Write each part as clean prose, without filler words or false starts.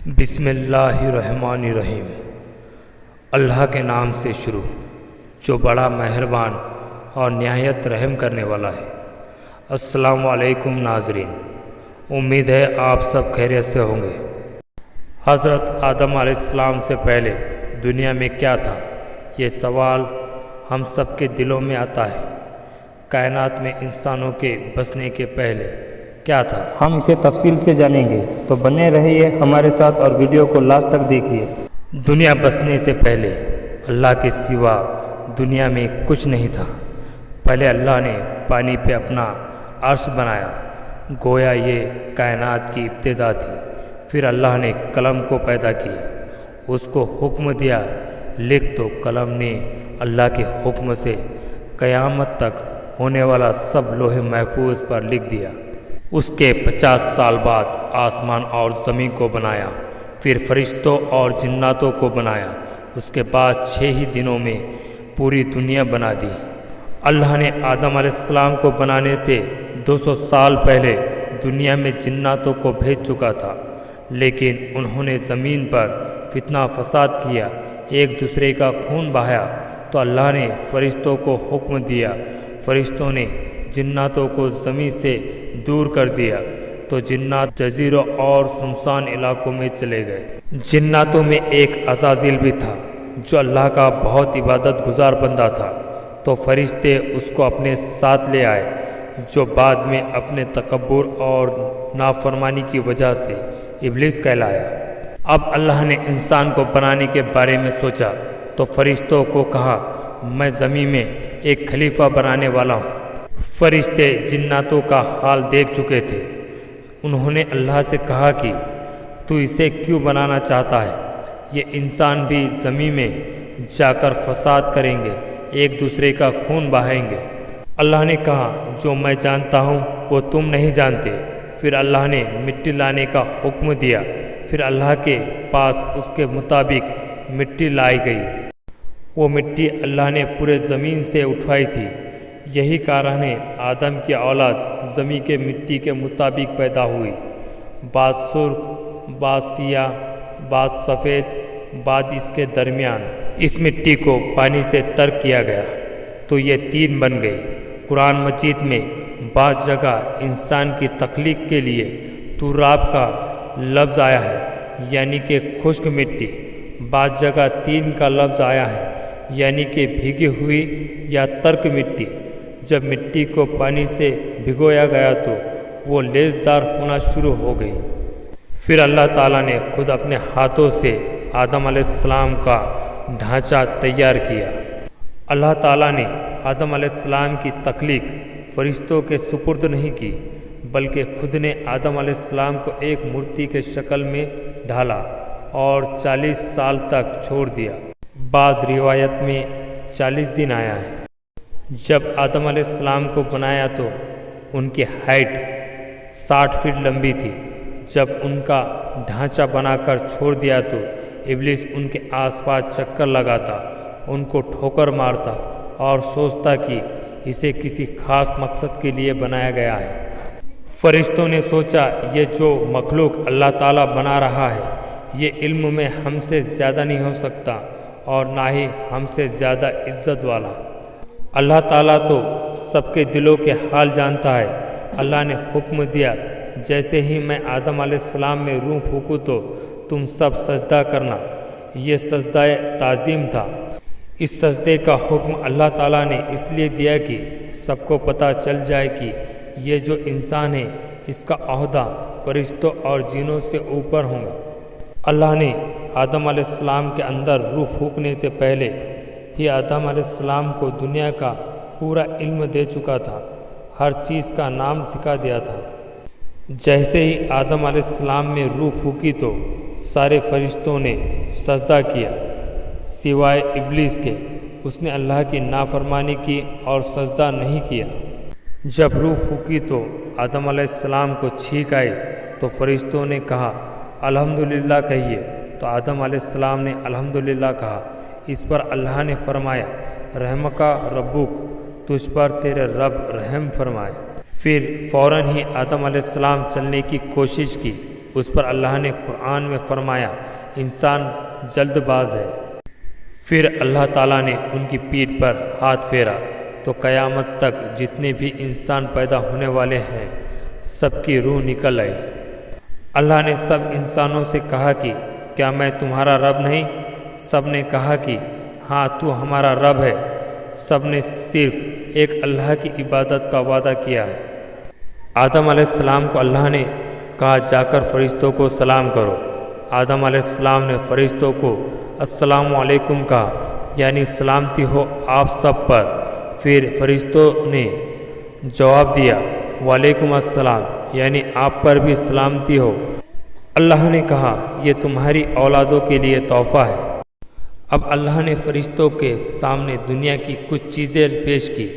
بسم اللہ الرحمن الرحیم۔ اللہ کے نام سے شروع جو بڑا مہربان اور نہایت رحم کرنے والا ہے۔ السلام علیکم ناظرین، امید ہے آپ سب خیریت سے ہوں گے۔ حضرت آدم علیہ السلام سے پہلے دنیا میں کیا تھا؟ یہ سوال ہم سب کے دلوں میں آتا ہے۔ کائنات میں انسانوں کے بسنے کے پہلے کیا تھا؟ ہم اسے تفصیل سے جانیں گے، تو بنے رہیے ہمارے ساتھ اور ویڈیو کو لاسٹ تک دیکھیے۔ دنیا بسنے سے پہلے اللہ کے سوا دنیا میں کچھ نہیں تھا۔ پہلے اللہ نے پانی پہ اپنا عرش بنایا، گویا یہ کائنات کی ابتدا تھی۔ پھر اللہ نے قلم کو پیدا کیا، اس کو حکم دیا لکھ، تو قلم نے اللہ کے حکم سے قیامت تک ہونے والا سب لوح محفوظ پر لکھ دیا۔ اس کے 50 سال بعد آسمان اور زمین کو بنایا، پھر فرشتوں اور جناتوں کو بنایا۔ اس کے بعد 6 ہی دنوں میں پوری دنیا بنا دی۔ اللہ نے آدم علیہ السلام کو بنانے سے 200 سال پہلے دنیا میں جناتوں کو بھیج چکا تھا، لیکن انہوں نے زمین پر فتنہ فساد کیا، ایک دوسرے کا خون بہایا، تو اللہ نے فرشتوں کو حکم دیا، فرشتوں نے جناتوں کو زمین سے دور کر دیا، تو جنات جزیروں اور سنسان علاقوں میں چلے گئے۔ جناتوں میں ایک عزازیل بھی تھا جو اللہ کا بہت عبادت گزار بندہ تھا، تو فرشتے اس کو اپنے ساتھ لے آئے، جو بعد میں اپنے تکبر اور نافرمانی کی وجہ سے ابلیس کہلایا۔ اب اللہ نے انسان کو بنانے کے بارے میں سوچا، تو فرشتوں کو کہا، میں زمین میں ایک خلیفہ بنانے والا ہوں۔ فرشتے جناتوں کا حال دیکھ چکے تھے۔ انہوں نے اللہ سے کہا کہ تو اسے کیوں بنانا چاہتا ہے؟ یہ انسان بھی زمین میں جا کر فساد کریں گے، ایک دوسرے کا خون بہائیں گے۔ اللہ نے کہا، جو میں جانتا ہوں وہ تم نہیں جانتے۔ پھر اللہ نے مٹی لانے کا حکم دیا، پھر اللہ کے پاس اس کے مطابق مٹی لائی گئی۔ وہ مٹی اللہ نے پورے زمین سے اٹھوائی تھی۔ یہی کارن ہے آدم کی اولاد زمین کے مٹی کے مطابق پیدا ہوئی، بعض سرخ، بعض سیاہ، بعض سفید، بعض اس کے درمیان۔ اس مٹی کو پانی سے تر کیا گیا تو یہ 3 بن گئی۔ قرآن مجید میں بعض جگہ انسان کی تخلیق کے لیے تراب کا لفظ آیا ہے، یعنی کہ خشک مٹی۔ بعض جگہ 3 کا لفظ آیا ہے، یعنی کہ بھیگی ہوئی یا ترک مٹی۔ جب مٹی کو پانی سے بھگویا گیا تو وہ لیسدار ہونا شروع ہو گئی۔ پھر اللہ تعالیٰ نے خود اپنے ہاتھوں سے آدم علیہ السلام کا ڈھانچہ تیار کیا۔ اللہ تعالیٰ نے آدم علیہ السلام کی تخلیق فرشتوں کے سپرد نہیں کی، بلکہ خود نے آدم علیہ السلام کو ایک مورتی کے شکل میں ڈھالا اور 40 سال تک چھوڑ دیا۔ بعض روایت میں 40 دن آیا ہے۔ جب آدم علیہ السلام کو بنایا تو ان کی ہائٹ 60 فٹ لمبی تھی۔ جب ان کا ڈھانچہ بنا کر چھوڑ دیا تو ابلیس ان کے آس پاس چکر لگاتا، ان کو ٹھوکر مارتا اور سوچتا کہ اسے کسی خاص مقصد کے لیے بنایا گیا ہے۔ فرشتوں نے سوچا، یہ جو مخلوق اللہ تعالیٰ بنا رہا ہے یہ علم میں ہم سے زیادہ نہیں ہو سکتا اور نہ ہی ہم سے زیادہ عزت والا۔ اللہ تعالیٰ تو سب کے دلوں کے حال جانتا ہے۔ اللہ نے حکم دیا، جیسے ہی میں آدم علیہ السلام میں روح پھونکوں تو تم سب سجدہ کرنا۔ یہ سجدہ تعظیم تھا۔ اس سجدے کا حکم اللہ تعالیٰ نے اس لیے دیا کہ سب کو پتہ چل جائے کہ یہ جو انسان ہے اس کا عہدہ فرشتوں اور جنوں سے اوپر ہوں گے۔ اللہ نے آدم علیہ السلام کے اندر روح پھونکنے سے پہلے ہی آدم علیہ السلام کو دنیا کا پورا علم دے چکا تھا، ہر چیز کا نام سکھا دیا تھا۔ جیسے ہی آدم علیہ السلام میں روح پھونکی تو سارے فرشتوں نے سجدہ کیا سوائے ابلیس کے۔ اس نے اللہ کی نافرمانی کی اور سجدہ نہیں کیا۔ جب روح پھونکی تو آدم علیہ السلام کو چھینک آئی تو فرشتوں نے کہا، الحمدللہ کہیے، تو آدم علیہ السلام نے الحمدللہ کہا۔ اس پر اللہ نے فرمایا، رحمک ربک، تجھ پر تیرے رب رحم فرمائے۔ پھر فوراً ہی آدم علیہ السلام چلنے کی کوشش کی، اس پر اللہ نے قرآن میں فرمایا انسان جلد باز ہے۔ پھر اللہ تعالیٰ نے ان کی پیٹھ پر ہاتھ پھیرا تو قیامت تک جتنے بھی انسان پیدا ہونے والے ہیں سب کی روح نکل آئی۔ اللہ نے سب انسانوں سے کہا کہ کیا میں تمہارا رب نہیں؟ سب نے کہا کہ ہاں تو ہمارا رب ہے۔ سب نے صرف ایک اللہ کی عبادت کا وعدہ کیا ہے۔ آدم علیہ السلام کو اللہ نے کہا جا کر فرشتوں کو سلام کرو۔ آدم علیہ السلام نے فرشتوں کو السلام علیکم کہا، یعنی سلامتی ہو آپ سب پر۔ پھر فرشتوں نے جواب دیا وعلیکم السلام، یعنی آپ پر بھی سلامتی ہو۔ اللہ نے کہا یہ تمہاری اولادوں کے لیے تحفہ ہے۔ اب اللہ نے فرشتوں کے سامنے دنیا کی کچھ چیزیں پیش کی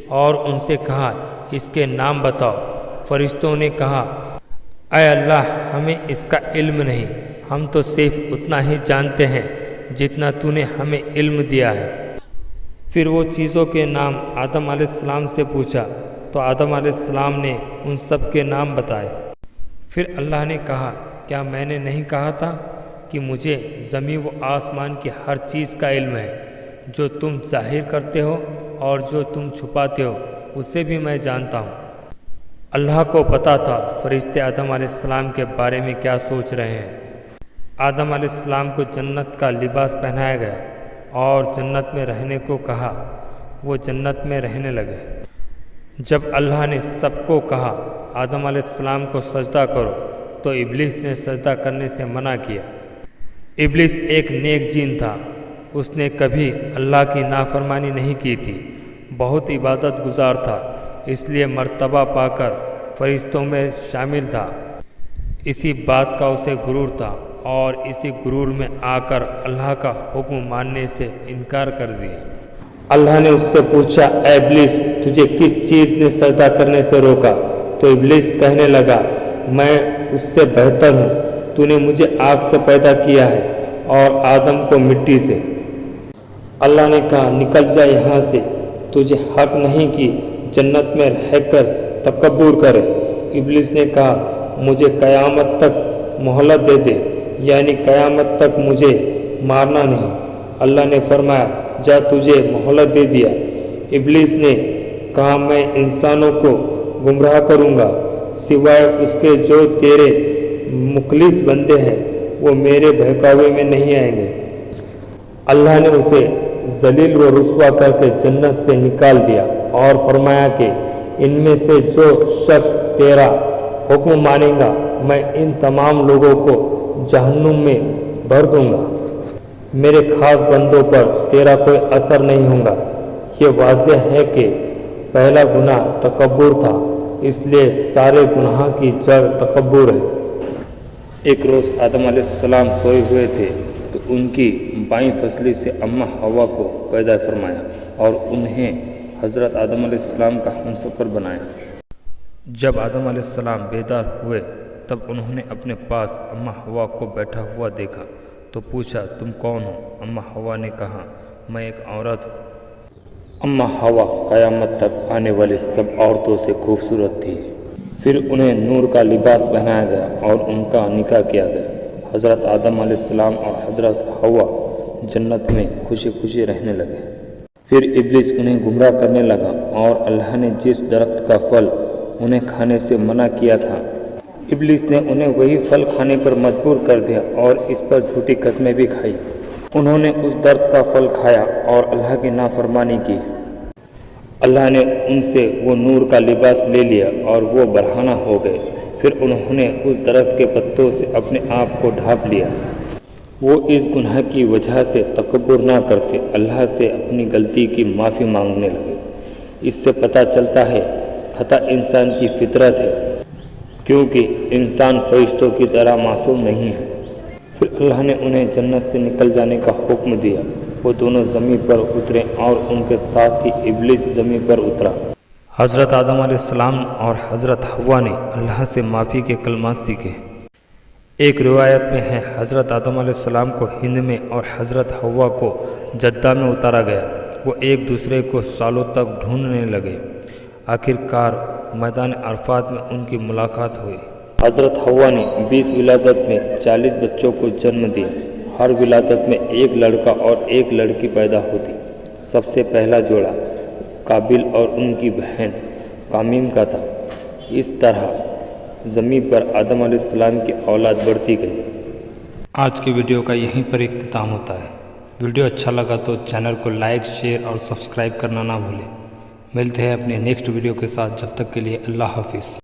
اور ان سے کہا اس کے نام بتاؤ۔ فرشتوں نے کہا اے اللہ ہمیں اس کا علم نہیں، ہم تو صرف اتنا ہی جانتے ہیں جتنا تو نے ہمیں علم دیا ہے۔ پھر وہ چیزوں کے نام آدم علیہ السلام سے پوچھا تو آدم علیہ السلام نے ان سب کے نام بتائے۔ پھر اللہ نے کہا کیا میں نے نہیں کہا تھا کہ مجھے زمین و آسمان کی ہر چیز کا علم ہے؟ جو تم ظاہر کرتے ہو اور جو تم چھپاتے ہو اسے بھی میں جانتا ہوں۔ اللہ کو پتہ تھا فرشتے آدم علیہ السلام کے بارے میں کیا سوچ رہے ہیں۔ آدم علیہ السلام کو جنت کا لباس پہنایا گیا اور جنت میں رہنے کو کہا، وہ جنت میں رہنے لگے۔ جب اللہ نے سب کو کہا آدم علیہ السلام کو سجدہ کرو تو ابلیس نے سجدہ کرنے سے منع کیا۔ ابلیس ایک نیک جن تھا، اس نے کبھی اللہ کی نافرمانی نہیں کی تھی، بہت عبادت گزار تھا، اس لیے مرتبہ پا کر فرشتوں میں شامل تھا۔ اسی بات کا اسے غرور تھا اور اسی غرور میں آ کر اللہ کا حکم ماننے سے انکار کر دیا۔ اللہ نے اس سے پوچھا اے ابلیس تجھے کس چیز نے سجدہ کرنے سے روکا؟ تو ابلیس کہنے لگا میں اس سے بہتر ہوں، تو نے مجھے آگ سے پیدا کیا ہے اور آدم کو مٹی سے۔ اللہ نے کہا نکل جا یہاں سے، تجھے حق نہیں کہ جنت میں رہ کر تکبر کرے۔ ابلیس نے کہا مجھے قیامت تک مہلت دے دے، یعنی قیامت تک مجھے مارنا نہیں۔ اللہ نے فرمایا جا تجھے مہلت دے دیا۔ ابلیس نے کہا میں انسانوں کو گمراہ کروں گا سوائے اس کے جو تیرے مخلص بندے ہیں، وہ میرے بہکاوے میں نہیں آئیں گے۔ اللہ نے اسے ذلیل و رسوا کر کے جنت سے نکال دیا اور فرمایا کہ ان میں سے جو شخص تیرا حکم مانے گا میں ان تمام لوگوں کو جہنم میں بھر دوں گا، میرے خاص بندوں پر تیرا کوئی اثر نہیں ہوگا۔ یہ واضح ہے کہ پہلا گناہ تکبر تھا، اس لیے سارے گناہ کی جڑ تکبر ہے۔ ایک روز آدم علیہ السلام سوئے ہوئے تھے تو ان کی بائیں پسلی سے اماں حوا کو پیدا فرمایا اور انہیں حضرت آدم علیہ السلام کا ہمسفر بنایا۔ جب آدم علیہ السلام بیدار ہوئے تب انہوں نے اپنے پاس اماں حوا کو بیٹھا ہوا دیکھا تو پوچھا تم کون ہو؟ اماں حوا نے کہا میں ایک عورت ہوں۔ اماں حوا قیامت تک آنے والی سب عورتوں سے خوبصورت تھی۔ پھر انہیں نور کا لباس پہنایا گیا اور ان کا نکاح کیا گیا۔ حضرت آدم علیہ السلام اور حضرت حوا جنت میں خوشی خوشی رہنے لگے۔ پھر ابلیس انہیں گمراہ کرنے لگا اور اللہ نے جس درخت کا پھل انہیں کھانے سے منع کیا تھا، ابلیس نے انہیں وہی پھل کھانے پر مجبور کر دیا اور اس پر جھوٹی قسمیں بھی کھائی۔ انہوں نے اس درخت کا پھل کھایا اور اللہ کی نافرمانی کی۔ اللہ نے ان سے وہ نور کا لباس لے لیا اور وہ برہنہ ہو گئے۔ پھر انہوں نے اس درخت کے پتوں سے اپنے آپ کو ڈھانپ لیا۔ وہ اس گناہ کی وجہ سے تکبر نہ کرتے اللہ سے اپنی غلطی کی معافی مانگنے لگے۔ اس سے پتہ چلتا ہے خطا انسان کی فطرت ہے، کیونکہ انسان فرشتوں کی طرح معصوم نہیں ہے۔ پھر اللہ نے انہیں جنت سے نکل جانے کا حکم دیا۔ وہ دونوں زمین پر اترے اور ان کے ساتھ ہی ابلیس زمین پر اترا۔ حضرت آدم علیہ السلام اور حضرت حوا نے اللہ سے معافی کے کلمات سیکھے۔ ایک روایت میں ہے حضرت آدم علیہ السلام کو ہند میں اور حضرت حوا کو جدہ میں اتارا گیا۔ وہ ایک دوسرے کو سالوں تک ڈھونڈنے لگے۔ آخر کار میدان عرفات میں ان کی ملاقات ہوئی۔ حضرت حوا نے 20 ولادت میں 40 بچوں کو جنم دیا۔ ہر ولادت میں ایک لڑکا اور ایک لڑکی پیدا ہوتی۔ سب سے پہلا جوڑا قابل اور ان کی بہن کامیم کا تھا۔ اس طرح زمین پر آدم علیہ السلام کی اولاد بڑھتی گئی۔ آج کی ویڈیو کا یہیں پر اختتام ہوتا ہے۔ ویڈیو اچھا لگا تو چینل کو لائک، شیئر اور سبسکرائب کرنا نہ بھولیں۔ ملتے ہیں اپنے نیکسٹ ویڈیو کے ساتھ، جب تک کے لیے اللہ حافظ۔